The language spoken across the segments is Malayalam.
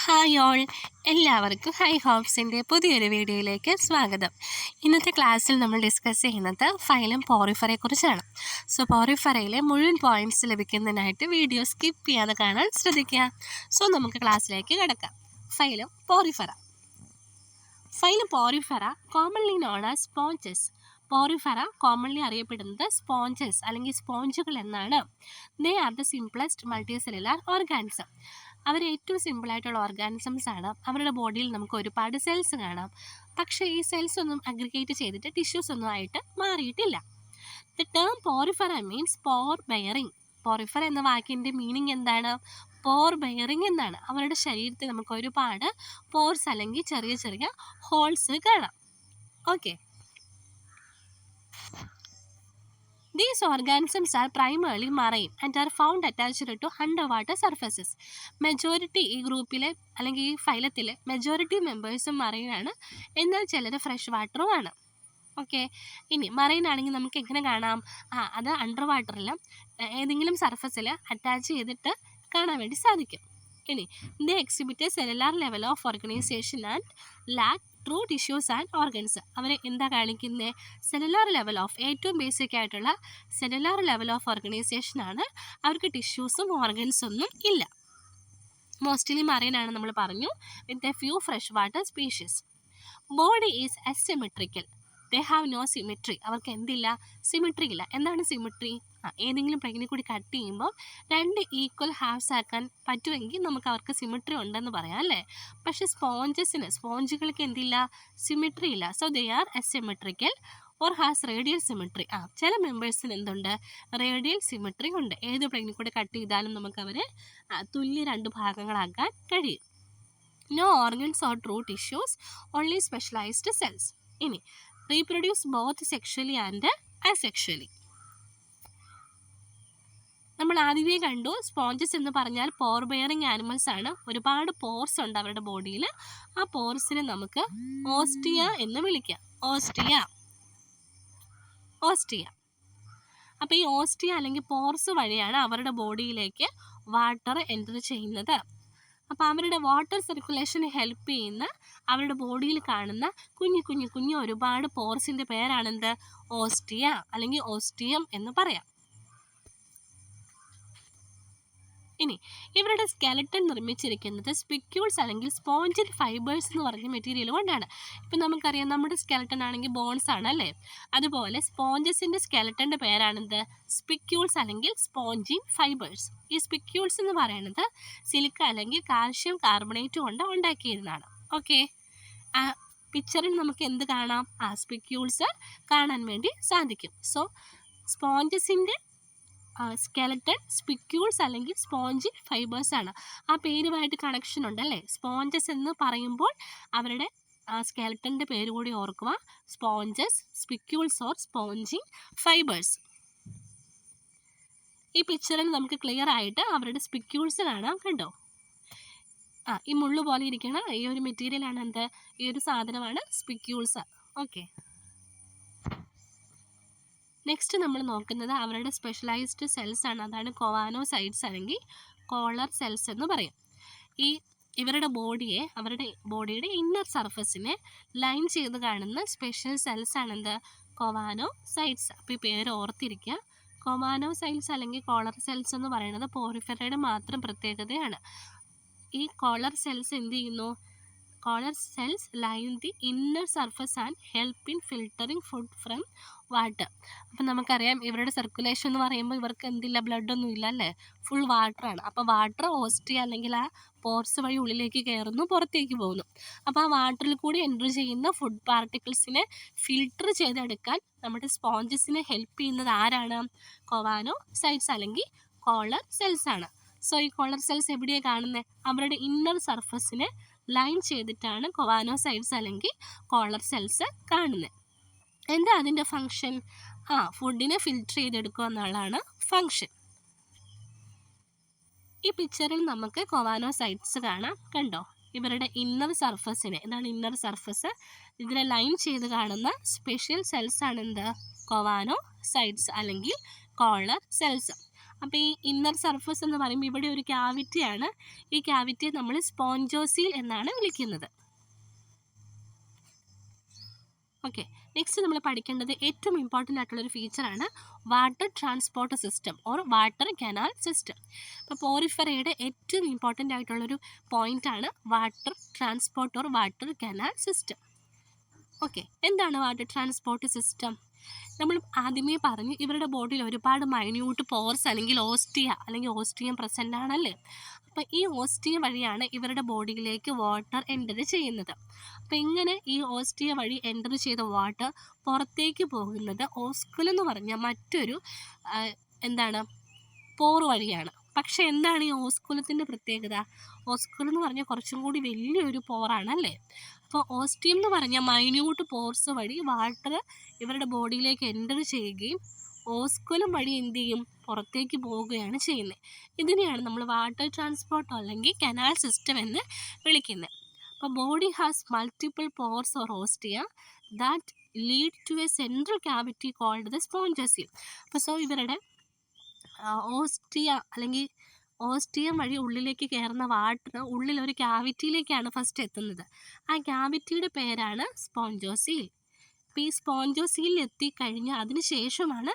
ഹായ് ഓൾ, എല്ലാവർക്കും ഹൈ ഹോപ്സിൻ്റെ പുതിയൊരു വീഡിയോയിലേക്ക് സ്വാഗതം. ഇന്നത്തെ ക്ലാസ്സിൽ നമ്മൾ ഡിസ്കസ് ചെയ്യുന്നത് ഫൈലം പോറിഫറയെക്കുറിച്ചാണ്. സോ പോറിഫറയിലെ മുഴുവൻ പോയിൻറ്റ്സ് ലഭിക്കുന്നതിനായിട്ട് വീഡിയോ സ്കിപ്പ് ചെയ്യാതെ കാണാൻ ശ്രദ്ധിക്കുക. സോ നമുക്ക് ക്ലാസ്സിലേക്ക് കിടക്കാം. Phylum porifera. Phylum porifera commonly known as sponges. Porifera commonly അറിയപ്പെടുന്നത് സ്പോഞ്ചസ് അല്ലെങ്കിൽ സ്പോഞ്ചുകൾ എന്നാണ്. They are the simplest multicellular organism. അവർ ഏറ്റവും സിമ്പിളായിട്ടുള്ള ഓർഗാനിസംസ് ആണ്. അവരുടെ ബോഡിയിൽ നമുക്ക് ഒരുപാട് സെൽസ് കാണാം. പക്ഷേ ഈ സെൽസ് ഒന്നും അഗ്രിഗേറ്റ് ചെയ്തിട്ട് ടിഷ്യൂസ് ഒന്നും ആയിട്ട് മാറിയിട്ടില്ല. The term porifera means pore bearing. Porifera എന്ന വാക്കിൻ്റെ മീനിങ് എന്താണ്? പോർ ബെയറിംഗ് എന്നാണ്. അവരുടെ ശരീരത്തിൽ നമുക്ക് ഒരുപാട് പോർസ് അല്ലെങ്കിൽ ചെറിയ ചെറിയ ഹോൾസ് കാണാം. Okay, these organisms are primarily marine and are found attached to underwater surfaces. Majority ഈ ഗ്രൂപ്പിലെ അല്ലെങ്കിൽ ഈ ഫൈലത്തിലെ മെജോറിറ്റി മെമ്പേഴ്സും മറൈനാണ്, എന്നാൽ ചിലർ ഫ്രഷ് വാട്ടറുമാണ്. ഓക്കെ, ഇനി മറൈൻ ആണെങ്കിൽ നമുക്ക് എങ്ങനെ കാണാം? അത് അണ്ടർ വാട്ടറിൽ ഏതെങ്കിലും സർഫസിൽ അറ്റാച്ച് ചെയ്തിട്ട് കാണാൻ വേണ്ടി സാധിക്കും. ഇനി they exhibit cellular level of organization and lack true tissues and organs. അവർ എന്താ കാണിക്കുന്നത്? സെല്ലുലാർ ലെവൽ ഓഫ്, ഏറ്റവും ബേസിക് ആയിട്ടുള്ള സെല്ലുലാർ ലെവൽ ഓഫ് ഓർഗനൈസേഷനാണ്. അവർക്ക് ടിഷ്യൂസും ഓർഗൻസും ഒന്നും ഇല്ല. മോസ്റ്റ്ലി മറൈനാണ് നമ്മൾ പറഞ്ഞു, with a few fresh water species. Body is asymmetrical. They have no symmetry. അവർക്ക് എന്തില്ല? സിമിട്രി ഇല്ല. എന്താണ് സിമിട്രി? ഏതെങ്കിലും പ്ലെയിനിൽ കൂടി കട്ട് ചെയ്യുമ്പോൾ രണ്ട് ഈക്വൽ ഹാഫ്സ് ആക്കാൻ പറ്റുമെങ്കിൽ നമുക്ക് അവർക്ക് സിമിട്രി ഉണ്ടെന്ന് പറയാം അല്ലേ? പക്ഷേ സ്പോഞ്ചുകൾക്ക് എന്തില്ല? സിമിട്രി ഇല്ല. So they are asymmetrical or has radial symmetry. ചില മെമ്പേഴ്സിന് എന്തുണ്ട്? റേഡിയൽ സിമിട്രി ഉണ്ട്. ഏത് പ്ലെയിനിൽ കൂടി കട്ട് ചെയ്താലും നമുക്ക് അവരെ തുല്യ രണ്ട് ഭാഗങ്ങളാക്കാൻ കഴിയും. No organs or true tissues, only specialized cells. ഇനി reproduce both sexually and asexually. നമ്മൾ ആദ്യമേ കണ്ടു, സ്പോഞ്ചസ് എന്ന് പറഞ്ഞാൽ പോർ ബെയറിങ് ആനിമൽസ് ആണ്. ഒരുപാട് പോർസ് ഉണ്ട് അവരുടെ ബോഡിയിൽ. ആ പോർസിനെ നമുക്ക് ഓസ്റ്റിയ എന്ന് വിളിക്കാം. ഓസ്റ്റിയ. അപ്പോൾ ഈ ഓസ്റ്റിയ അല്ലെങ്കിൽ പോർസ് വഴിയാണ് അവരുടെ ബോഡിയിലേക്ക് വാട്ടർ എൻ്റർ ചെയ്യുന്നത്. അപ്പോൾ അവരുടെ വാട്ടർ സർക്കുലേഷന് ഹെൽപ്പ് ചെയ്യുന്ന അവരുടെ ബോഡിയിൽ കാണുന്ന കുഞ്ഞു ഒരുപാട് പോർസിൻ്റെ പേരാണെന്ത്? ഓസ്റ്റിയ അല്ലെങ്കിൽ ഓസ്റ്റിയം എന്ന് പറയാം. ഇനി ഇവരുടെ സ്കെലട്ടൺ നിർമ്മിച്ചിരിക്കുന്നത് സ്പിക്യൂൾസ് അല്ലെങ്കിൽ സ്പോഞ്ചിൻ ഫൈബേഴ്സ് എന്ന് പറഞ്ഞ മെറ്റീരിയൽ കൊണ്ടാണ്. ഇപ്പം നമുക്കറിയാം, നമ്മുടെ സ്കെലട്ടൺ ആണെങ്കിൽ ബോൺസ് ആണ് അല്ലേ? അതുപോലെ സ്പോഞ്ചസിൻ്റെ സ്കെലട്ടൻ്റെ പേരാണെന്ത്? സ്പിക്യൂൾസ് അല്ലെങ്കിൽ സ്പോഞ്ചിൻ ഫൈബേഴ്സ്. ഈ സ്പിക്യൂൾസ് എന്ന് പറയുന്നത് സിലിക്ക അല്ലെങ്കിൽ കാൽഷ്യം കാർബണേറ്റ് കൊണ്ട് ഉണ്ടാക്കിയിരുന്നതാണ്. ഓക്കെ, പിക്ചറിൽ നമുക്ക് എന്ത് കാണാം? സ്പിക്യൂൾസ് കാണാൻ വേണ്ടി സാധിക്കും. സോ സ്പോഞ്ചസിൻ്റെ സ്കെലട്ടൺ സ്പിക്യൂൾസ് അല്ലെങ്കിൽ സ്പോഞ്ചിൻ ഫൈബേഴ്സ് ആണ്. ആ പേരുമായിട്ട് കണക്ഷൻ ഉണ്ടല്ലേ? സ്പോഞ്ചസ് എന്ന് പറയുമ്പോൾ അവരുടെ സ്കെലട്ടൻ്റെ പേര് കൂടി ഓർക്കുക. Sponges, spicules or spongin fibres. ഈ പിക്ചറിൽ നമുക്ക് ക്ലിയർ ആയിട്ട് അവരുടെ സ്പിക്യൂൾസ് കാണാം. കണ്ടോ? ഈ മുള്ളു പോലെ ഇരിക്കണ ഈ ഒരു മെറ്റീരിയലാണ് എന്ത്? ഈ ഒരു സാധനമാണ് സ്പിക്യൂൾസ്. ഓക്കെ, നെക്സ്റ്റ് നമ്മൾ നോക്കുന്നത് അവരുടെ സ്പെഷ്യലൈസ്ഡ് സെൽസ് ആണ്. അതാണ് കോവാനോസൈറ്റ്സ് അല്ലെങ്കിൽ കോളർ സെൽസ് എന്ന് പറയും. ഇവരുടെ ബോഡിയുടെ ഇന്നർ സർഫസിനെ ലൈൻ ചെയ്ത് കാണുന്ന സ്പെഷ്യൽ സെൽസ് ആണെന്ത്? കോവാനോസൈറ്റ്സ്. അപ്പോൾ ഈ പേര് ഓർത്തിരിക്കുക. കോവാനോസൈറ്റ്സ് അല്ലെങ്കിൽ കോളർ സെൽസ് എന്ന് പറയുന്നത് പോറിഫറയുടെ മാത്രം പ്രത്യേകതയാണ്. ഈ കോളർ സെൽസ് എന്ത് ചെയ്യുന്നു? Collar cells line the inner surface and help in filtering food from water. അപ്പം നമുക്കറിയാം, ഇവരുടെ സർക്കുലേഷൻ എന്ന് പറയുമ്പോൾ ഇവർക്ക് എന്തില്ല? ബ്ലഡൊന്നും ഇല്ല അല്ലേ? ഫുൾ വാട്ടറാണ്. അപ്പോൾ വാട്ടർ ഓസ്റ്റിയ അല്ലെങ്കിൽ ആ പോർസ് വഴി ഉള്ളിലേക്ക് കയറുന്നു, പുറത്തേക്ക് പോകുന്നു. അപ്പോൾ ആ വാട്ടറിൽ കൂടി എൻ്റർ ചെയ്യുന്ന ഫുഡ് പാർട്ടിക്കിൾസിനെ ഫിൽട്ടർ ചെയ്തെടുക്കാൻ നമ്മുടെ സ്പോഞ്ചസിനെ ഹെൽപ്പ് ചെയ്യുന്നത് ആരാണ്? കോവാനോസൈറ്റ്സ് അല്ലെങ്കിൽ കോളർ സെൽസ് ആണ്. സോ ഈ കോളർ സെൽസ് എവിടെയാണ് കാണുന്നത്? അവരുടെ ഇന്നർ സർഫസിനെ ലൈൻ ചെയ്തിട്ടാണ് കോവാനോസൈറ്റ്സ് അല്ലെങ്കിൽ കോളർ സെൽസ് കാണുന്നത്. എന്താ അതിൻ്റെ ഫങ്ഷൻ? ഫുഡിനെ ഫിൽറ്റർ ചെയ്തെടുക്കുക എന്നുള്ളതാണ് ഫങ്ഷൻ. ഈ പിക്ചറിൽ നമുക്ക് കോവാനോസൈറ്റ്സ് കാണാം. കണ്ടോ? ഇവരുടെ ഇന്നർ സർഫസിനെ, ഇതാണ് ഇന്നർ സർഫസ്, ഇതിനെ ലൈൻ ചെയ്ത് കാണുന്ന സ്പെഷ്യൽ സെൽസ് ആണ് എന്ത്? കോവാനോസൈറ്റ്സ് അല്ലെങ്കിൽ കോളർ സെൽസ്. അപ്പോൾ ഈ ഇന്നർ സർഫസ് എന്ന് പറയുമ്പോൾ ഇവിടെ ഒരു ക്യാവിറ്റിയാണ്. ഈ ക്യാവിറ്റിയെ നമ്മൾ സ്പോഞ്ചോസീൽ എന്നാണ് വിളിക്കുന്നത്. ഓക്കെ, നെക്സ്റ്റ് നമ്മൾ പഠിക്കേണ്ടത് ഏറ്റവും ഇമ്പോർട്ടൻ്റ് ആയിട്ടുള്ളൊരു ഫീച്ചറാണ് water transport system or water canal system. അപ്പോൾ പോറിഫെറയുടെ ഏറ്റവും ഇമ്പോർട്ടൻ്റ് ആയിട്ടുള്ളൊരു പോയിൻ്റാണ് water transport or water canal system. Okay, എന്താണ് വാട്ടർ ട്രാൻസ്പോർട്ട് സിസ്റ്റം? നമ്മൾ ആദ്യമേ പറഞ്ഞു ഇവരുടെ ബോഡിയിൽ ഒരുപാട് മൈന്യൂട്ട് പോർസ് അല്ലെങ്കിൽ ഓസ്റ്റിയം പ്രസൻ്റ് ആണല്ലേ. അപ്പോൾ ഈ ഓസ്റ്റിയ വഴിയാണ് ഇവരുടെ ബോഡിയിലേക്ക് വാട്ടർ എൻ്റർ ചെയ്യുന്നത്. അപ്പോൾ ഇങ്ങനെ ഈ ഓസ്റ്റിയ വഴി എൻ്റർ ചെയ്ത വാട്ടർ പുറത്തേക്ക് പോകുന്നത് ഓസ്കുലം എന്ന് പറഞ്ഞ മറ്റൊരു പോർ വഴിയാണ്. പക്ഷേ എന്താണ് ഈ ഓസ്കുലത്തിൻ്റെ പ്രത്യേകത? ഓസ്കുലം എന്ന് പറഞ്ഞാൽ കുറച്ചും കൂടി വലിയൊരു പോറാണല്ലേ. അപ്പോൾ ഓസ്റ്റിയം എന്ന് പറഞ്ഞാൽ മൈന്യൂട്ട് പോർസ് വഴി വാട്ടർ ഇവരുടെ ബോഡിയിലേക്ക് എൻ്റർ ചെയ്യുകയും ഓസ്കുലം വഴി എന്ത് ചെയ്യും, പുറത്തേക്ക് പോവുകയാണ് ചെയ്യുന്നത്. ഇതിനെയാണ് നമ്മൾ വാട്ടർ ട്രാൻസ്പോർട്ട് അല്ലെങ്കിൽ കനാൽ സിസ്റ്റം എന്ന് വിളിക്കുന്നത്. അപ്പോൾ body has multiple pores or ostia that lead to a central cavity called the spongocoel. അപ്പോൾ ഇവരുടെ ഓസ്റ്റിയം വഴി ഉള്ളിലേക്ക് കയറുന്ന വാട്ടർ ഉള്ളിലൊരു ക്യാവിറ്റിയിലേക്കാണ് ഫസ്റ്റ് എത്തുന്നത്. ആ ക്യാവിറ്റിയുടെ പേരാണ് സ്പോഞ്ചോസീൽ. അപ്പോൾ ഈ സ്പോഞ്ചോസീലിൽ എത്തിക്കഴിഞ്ഞാൽ അതിന് ശേഷമാണ്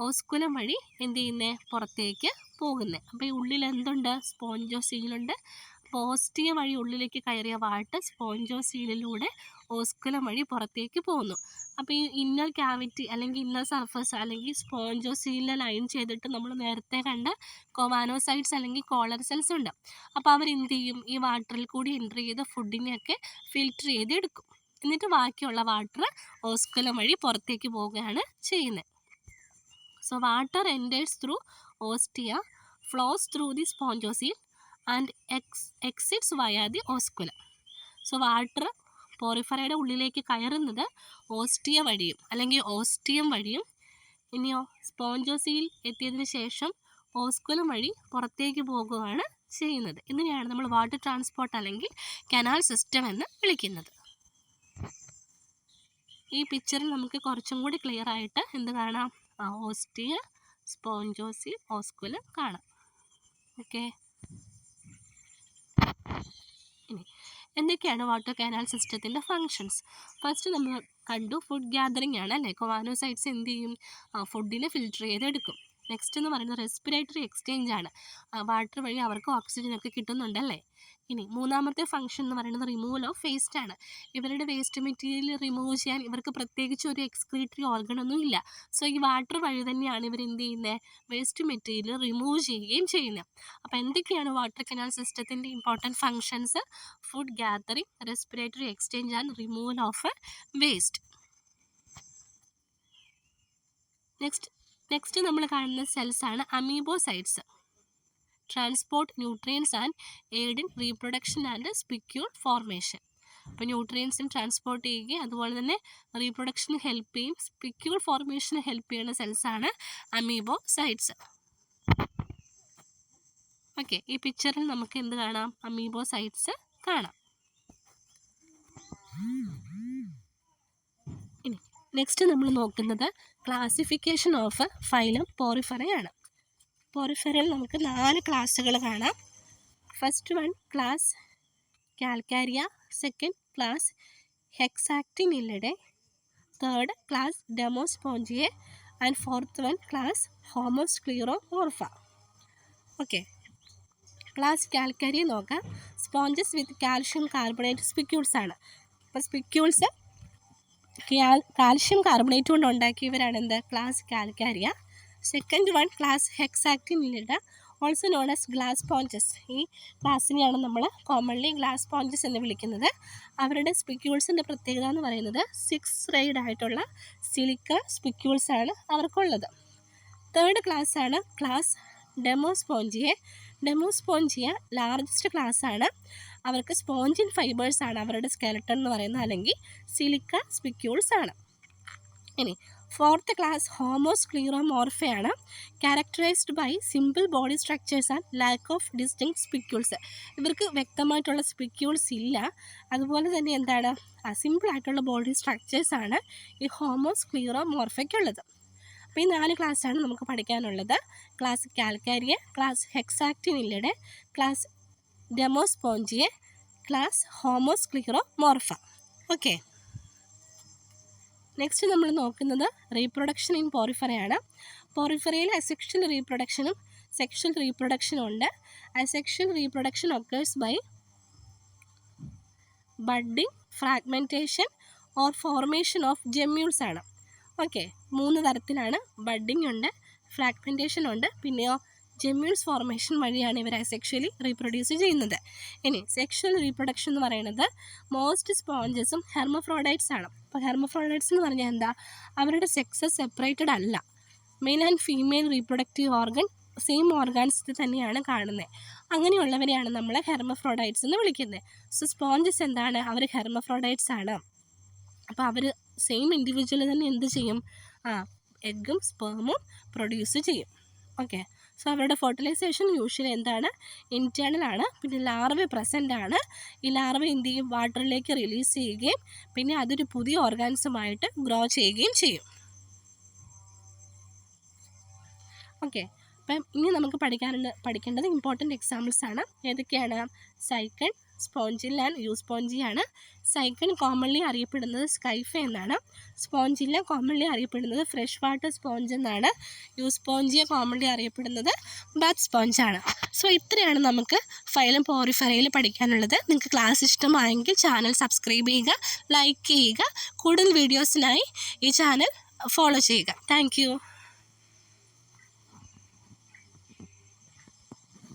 ഓസ്കുലം വഴി എന്ത് ചെയ്യുന്നത്, പുറത്തേക്ക് പോകുന്നത്. അപ്പോൾ ഈ ഉള്ളിൽ എന്തുണ്ട്, സ്പോഞ്ചോസീലുണ്ട്. അപ്പോൾ ഓസ്റ്റിയ വഴി ഉള്ളിലേക്ക് കയറിയ വാട്ടർ സ്പോഞ്ചോസീലിലൂടെ ഓസ്കുലം വഴി പുറത്തേക്ക് പോകുന്നു. അപ്പോൾ ഈ ഇന്നർ ക്യാവിറ്റി അല്ലെങ്കിൽ ഇന്നർ സർഫസ് അല്ലെങ്കിൽ സ്പോഞ്ചോസീലിനെ ലൈൻ ചെയ്തിട്ട് നമ്മൾ നേരത്തെ കണ്ട കൊവാനോസൈറ്റ്സ് അല്ലെങ്കിൽ കോളർ സെൽസ് ഉണ്ട്. അപ്പോൾ അവരെന്ത് ചെയ്യും, ഈ വാട്ടറിൽ കൂടി എൻ്റർ ചെയ്ത ഫുഡിനെയൊക്കെ ഫിൽറ്റർ ചെയ്ത് എടുക്കും. എന്നിട്ട് ബാക്കിയുള്ള വാട്ടർ ഓസ്കുലം വഴി പുറത്തേക്ക് പോവുകയാണ് ചെയ്യുന്നത്. So water enters through ostia, flows through the spongocoel and exits via the osculum. So water പോറിഫെറയുടെ ഉള്ളിലേക്ക് കയറുന്നത് ഓസ്റ്റിയ വഴിയും അല്ലെങ്കിൽ ഓസ്റ്റിയം വഴിയും, ഇനിയോ സ്പോഞ്ചോസീൽ എത്തിയതിന് ശേഷം ഓസ്കുലം വഴി പുറത്തേക്ക് പോകുകയാണ് ചെയ്യുന്നത്. ഇതിനെയാണ് നമ്മൾ വാട്ടർ ട്രാൻസ്പോർട്ട് അല്ലെങ്കിൽ കനാൽ സിസ്റ്റം എന്ന് വിളിക്കുന്നത്. ഈ പിക്ചറിൽ നമുക്ക് കുറച്ചും കൂടി ക്ലിയർ ആയിട്ട് എന്ത് കാണാം, ഓസ്റ്റിയ, സ്പോഞ്ചോസീൽ, ഓസ്കുലം കാണാം. ഓക്കെ, ഇനി എന്തൊക്കെയാണ് വാട്ടർ കനാൽ സിസ്റ്റത്തിൻ്റെ ഫങ്ഷൻസ്? ഫസ്റ്റ് നമ്മൾ കണ്ടു ഫുഡ് ഗ്യാദറിങ് ആണ് അല്ലേ. കൊവാനോസൈറ്റ്സ് എന്ത് ചെയ്യും, ഫുഡിനെ ഫിൽറ്റർ ചെയ്തെടുക്കും. നെക്സ്റ്റ് എന്ന് പറയുന്നത് റെസ്പിറേറ്ററി എക്സ്ചേഞ്ച് ആണ്. വാട്ടർ വഴി അവർക്ക് ഓക്സിജനൊക്കെ കിട്ടുന്നുണ്ടല്ലേ. ഇനി മൂന്നാമത്തെ ഫംഗ്ഷൻ എന്ന് പറയുന്നത് റിമൂവൽ ഓഫ് വേസ്റ്റ് ആണ്. ഇവരുടെ വേസ്റ്റ് മെറ്റീരിയൽ റിമൂവ് ചെയ്യാൻ ഇവർക്ക് പ്രത്യേകിച്ച് ഒരു എക്സ്ക്രീറ്ററി ഓർഗനൊന്നും ഇല്ല. സോ ഈ വാട്ടർ വഴി തന്നെയാണ് ഇവർ എന്ത് ചെയ്യുന്നത്, വേസ്റ്റ് മെറ്റീരിയൽ റിമൂവ് ചെയ്യുകയും ചെയ്യുന്നത്. അപ്പോൾ എന്തൊക്കെയാണ് വാട്ടർ കനാൽ സിസ്റ്റത്തിൻ്റെ important functions? Food gathering, respiratory exchange and removal of waste. Next നമ്മൾ കാണുന്ന സെൽസാണ് amoebocytes. Transport nutrients and aid in reproduction and spicule formation. അപ്പോൾ ന്യൂട്രിയൻസും ട്രാൻസ്പോർട്ട് ചെയ്യുകയും അതുപോലെ തന്നെ റീപ്രൊഡക്ഷന് ഹെൽപ്പ് ചെയ്യും, സ്പിക്യൂൾ ഫോർമേഷന് ഹെൽപ്പ് ചെയ്യുന്ന സെൽസാണ് അമീബോസൈറ്റ്സ്. ഓക്കെ, ഈ പിക്ചറിൽ നമുക്ക് എന്ത് കാണാം, അമീബോസൈറ്റ്സ് കാണാം. ഇനി നെക്സ്റ്റ് നമ്മൾ നോക്കുന്നത് ക്ലാസിഫിക്കേഷൻ ഓഫ് ഫൈലം പോറിഫെറയാണ്. പോറിഫെറയിൽ നമുക്ക് 4 ക്ലാസ്സുകൾ കാണാം. First one class Calcarea, second class Hexactinellida, third class Demospongiae and fourth one class Homoscleromorpha. Okay, class Calcarea നോക്കാം. Sponges with calcium carbonate spicules ആണ്. അപ്പോൾ സ്പിക്യൂൾസ് കാൽഷ്യം കാർബണേറ്റ് കൊണ്ട് ഉണ്ടാക്കിയവരാണ് എന്ത്, class Calcarea. Second one class Hexactinellida, also known as glass sponges. ഈ ക്ലാസ്സിനെയാണ് നമ്മൾ കോമൺലി ഗ്ലാസ് സ്പോഞ്ചസ് എന്ന് വിളിക്കുന്നത്. അവരുടെ സ്പിക്യൂൾസിൻ്റെ പ്രത്യേകത എന്ന് പറയുന്നത് 6 റൈഡ് ആയിട്ടുള്ള സിലിക്ക സ്പിക്യൂൾസ് ആണ് അവർക്കുള്ളത്. തേർഡ് ക്ലാസ്സാണ് ക്ലാസ് ഡെമോസ്പോഞ്ചിയെ. ഡെമോസ്പോഞ്ചിയ ലാർജസ്റ്റ് ക്ലാസ്സാണ്. അവർക്ക് സ്പോഞ്ചിൻ ഫൈബേഴ്സ് ആണ് അവരുടെ സ്കെലട്ടൺ എന്ന് പറയുന്നത്, അല്ലെങ്കിൽ സിലിക്ക സ്പിക്യൂൾസ് ആണ്. ഇനി ഫോർത്ത് ക്ലാസ് ഹോമോസ്ക്ലീറോമോർഫയാണ്. Characterized by simple body structures and lack of distinct spicules. ഇവർക്ക് വ്യക്തമായിട്ടുള്ള സ്പിക്യൂൾസ് ഇല്ല, അതുപോലെ തന്നെ എന്താണ്, സിമ്പിളായിട്ടുള്ള ബോഡി സ്ട്രക്ചേഴ്സാണ് ഈ ഹോമോസ്ക്ലീറോമോർഫയ്ക്കുള്ളത്. അപ്പോൾ ഈ 4 ക്ലാസ്സാണ് നമുക്ക് പഠിക്കാനുള്ളത്. ക്ലാസ് കാൽക്കാരിയ, ക്ലാസ് ഹെക്സാക്റ്റിനില്ലയുടെ, class Demospongiae, class Homoscleromorpha. Okay, next നമ്മൾ നോക്കുന്നത് റീപ്രൊഡക്ഷൻ ഇൻ പോറിഫെറയാണ്. പോറിഫെറയിൽ അസെക്ഷൽ റീപ്രൊഡക്ഷനും സെക്ഷൽ റീപ്രൊഡക്ഷനും ഉണ്ട്. Asexual reproduction occurs by budding, fragmentation or formation of gemmules ആണ്. ഓക്കെ, 3 തരത്തിലാണ്. ബഡ്ഡിങ് ഉണ്ട്, ഫ്രാഗ്മെൻറ്റേഷൻ ഉണ്ട്, പിന്നെയോ ജെമ്യൂൾസ് ഫോർമേഷൻ വഴിയാണ് ഇവർ അസെക്ഷലി റീപ്രൊഡ്യൂസ് ചെയ്യുന്നത്. ഇനി സെക്ഷൽ റീപ്രൊഡക്ഷൻ എന്ന് പറയുന്നത് മോസ്റ്റ് സ്പോഞ്ചസും ഹെർമഫ്രോഡൈറ്റ്സ് ആണ്. അപ്പോൾ ഹെർമഫ്രോഡൈറ്റ്സ് എന്ന് പറഞ്ഞാൽ എന്താ, അവരുടെ സെക്സസ് സെപ്പറേറ്റഡ് അല്ല. Male and female reproductive organ same ഓർഗാൻസിൽ തന്നെയാണ് കാണുന്നത്. അങ്ങനെയുള്ളവരെയാണ് നമ്മൾ ഹെർമഫ്രോഡൈറ്റ്സ് എന്ന് വിളിക്കുന്നത്. സോ സ്പോഞ്ചസ് എന്താണ്, അവർ ഹെർമഫ്രോഡൈറ്റ്സ് ആണ്. അപ്പോൾ അവർ സെയിം ഇൻഡിവിജ്വൽ തന്നെ എന്ത് ചെയ്യും, എഗ്ഗും സ്പേമും പ്രൊഡ്യൂസ് ചെയ്യും. ഓക്കെ, സോ അവരുടെ ഫെർട്ടിലൈസേഷൻ യൂഷ്വലി എന്താണ്, ഇൻറ്റേർണൽ ആണ്. പിന്നെ ലാർവ പ്രസൻ്റ് ആണ്. ഈ ലാർവ എന്ത് ചെയ്യും, വാട്ടറിലേക്ക് റിലീസ് ചെയ്യുകയും പിന്നെ അതൊരു പുതിയ ഓർഗാൻസുമായിട്ട് ഗ്രോ ചെയ്യുകയും ചെയ്യും. ഓക്കെ, അപ്പം ഇനി നമുക്ക് പഠിക്കേണ്ടത് ഇമ്പോർട്ടൻറ്റ് എക്സാമ്പിൾസ് ആണ്. ഏതൊക്കെയാണ്, Sycon, Spongilla and യൂസ്പോഞ്ചിയാണ്. Sycon commonly അറിയപ്പെടുന്നത് സ്കൈഫ എന്നാണ്. സ്പോഞ്ചില്ല കോമൺലി അറിയപ്പെടുന്നത് ഫ്രഷ് വാട്ടർ സ്പോഞ്ച് എന്നാണ്. യൂസ്പോഞ്ചിയ കോമൺലി അറിയപ്പെടുന്നത് ബാത്ത് സ്പോഞ്ചാണ്. സോ ഇത്രയാണ് നമുക്ക് ഫൈലം പോറിഫെറയിൽ പഠിക്കാനുള്ളത്. നിങ്ങൾക്ക് ക്ലാസ് ഇഷ്ടമായെങ്കിൽ ചാനൽ സബ്സ്ക്രൈബ് ചെയ്യുക, ലൈക്ക് ചെയ്യുക. കൂടുതൽ വീഡിയോസിനായി ഈ ചാനൽ ഫോളോ ചെയ്യുക. താങ്ക്